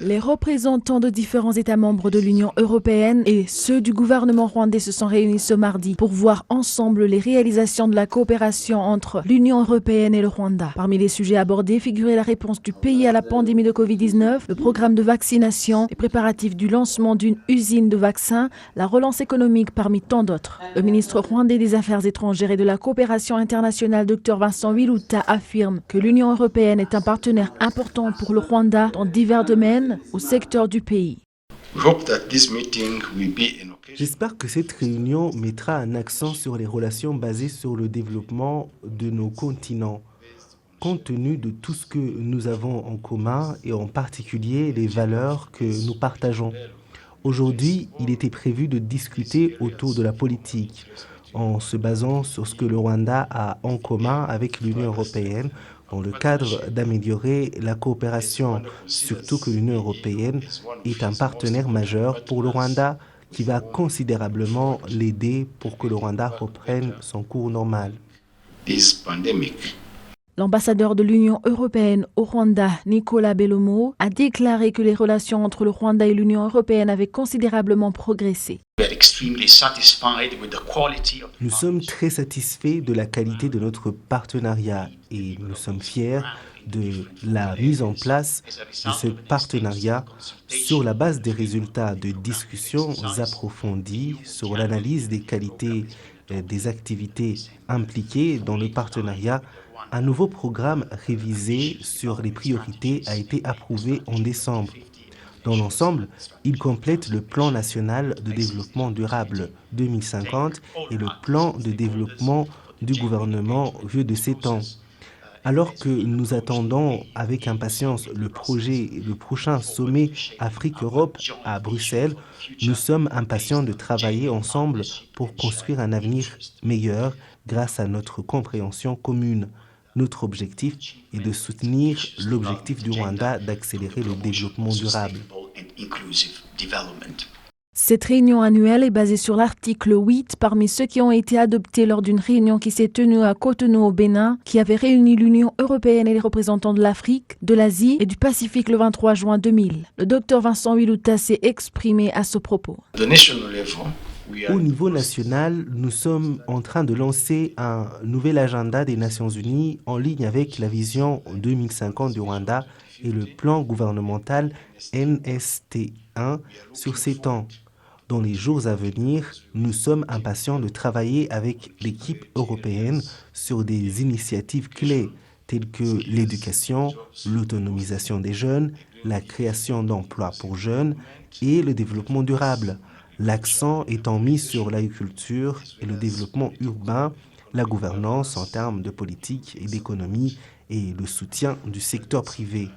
Les représentants de différents États membres de l'Union européenne et ceux du gouvernement rwandais se sont réunis ce mardi pour voir ensemble les réalisations de la coopération entre l'Union européenne et le Rwanda. Parmi les sujets abordés figurait la réponse du pays à la pandémie de Covid-19, le programme de vaccination, les préparatifs du lancement d'une usine de vaccins, la relance économique parmi tant d'autres. Le ministre rwandais des Affaires étrangères et de la coopération internationale, Dr Vincent Wiluta, affirme que l'Union européenne est un partenaire important pour le Rwanda dans divers domaines au secteur du pays. J'espère que cette réunion mettra un accent sur les relations basées sur le développement de nos continents, compte tenu de tout ce que nous avons en commun et en particulier les valeurs que nous partageons. Aujourd'hui, il était prévu de discuter autour de la politique, en se basant sur ce que le Rwanda a en commun avec l'Union européenne, dans le cadre d'améliorer la coopération, surtout que l'Union européenne est un partenaire majeur pour le Rwanda qui va considérablement l'aider pour que le Rwanda reprenne son cours normal. L'ambassadeur de l'Union européenne au Rwanda, Nicolas Bellomo, a déclaré que les relations entre le Rwanda et l'Union européenne avaient considérablement progressé. Nous sommes très satisfaits de la qualité de notre partenariat et nous sommes fiers de la mise en place de ce partenariat sur la base des résultats de discussions approfondies sur l'analyse des qualités des activités impliquées dans le partenariat. Un nouveau programme révisé sur les priorités a été approuvé en décembre. Dans l'ensemble, il complète le plan national de développement durable 2050 et le plan de développement du gouvernement vieux de 7 ans. Alors que nous attendons avec impatience le prochain sommet Afrique-Europe à Bruxelles, nous sommes impatients de travailler ensemble pour construire un avenir meilleur grâce à notre compréhension commune. Notre objectif est de soutenir l'objectif du Rwanda d'accélérer le développement durable. Cette réunion annuelle est basée sur l'article 8 parmi ceux qui ont été adoptés lors d'une réunion qui s'est tenue à Cotonou au Bénin, qui avait réuni l'Union européenne et les représentants de l'Afrique, de l'Asie et du Pacifique le 23 juin 2000. Le docteur Vincent Wiluta s'est exprimé à ce propos. Au niveau national, nous sommes en train de lancer un nouvel agenda des Nations Unies en ligne avec la vision 2050 du Rwanda et le plan gouvernemental NST1 sur 7 ans. Dans les jours à venir, nous sommes impatients de travailler avec l'équipe européenne sur des initiatives clés telles que l'éducation, l'autonomisation des jeunes, la création d'emplois pour jeunes et le développement durable. L'accent étant mis sur l'agriculture et le développement urbain, la gouvernance en termes de politique et d'économie et le soutien du secteur privé.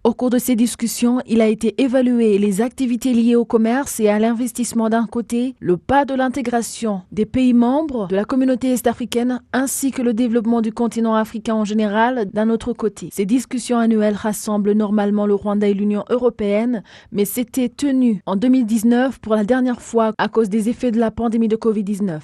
Au cours de ces discussions, il a été évalué les activités liées au commerce et à l'investissement d'un côté, le pas de l'intégration des pays membres de la communauté est-africaine ainsi que le développement du continent africain en général d'un autre côté. Ces discussions annuelles rassemblent normalement le Rwanda et l'Union européenne, mais c'était tenu en 2019 pour la dernière fois à cause des effets de la pandémie de Covid-19.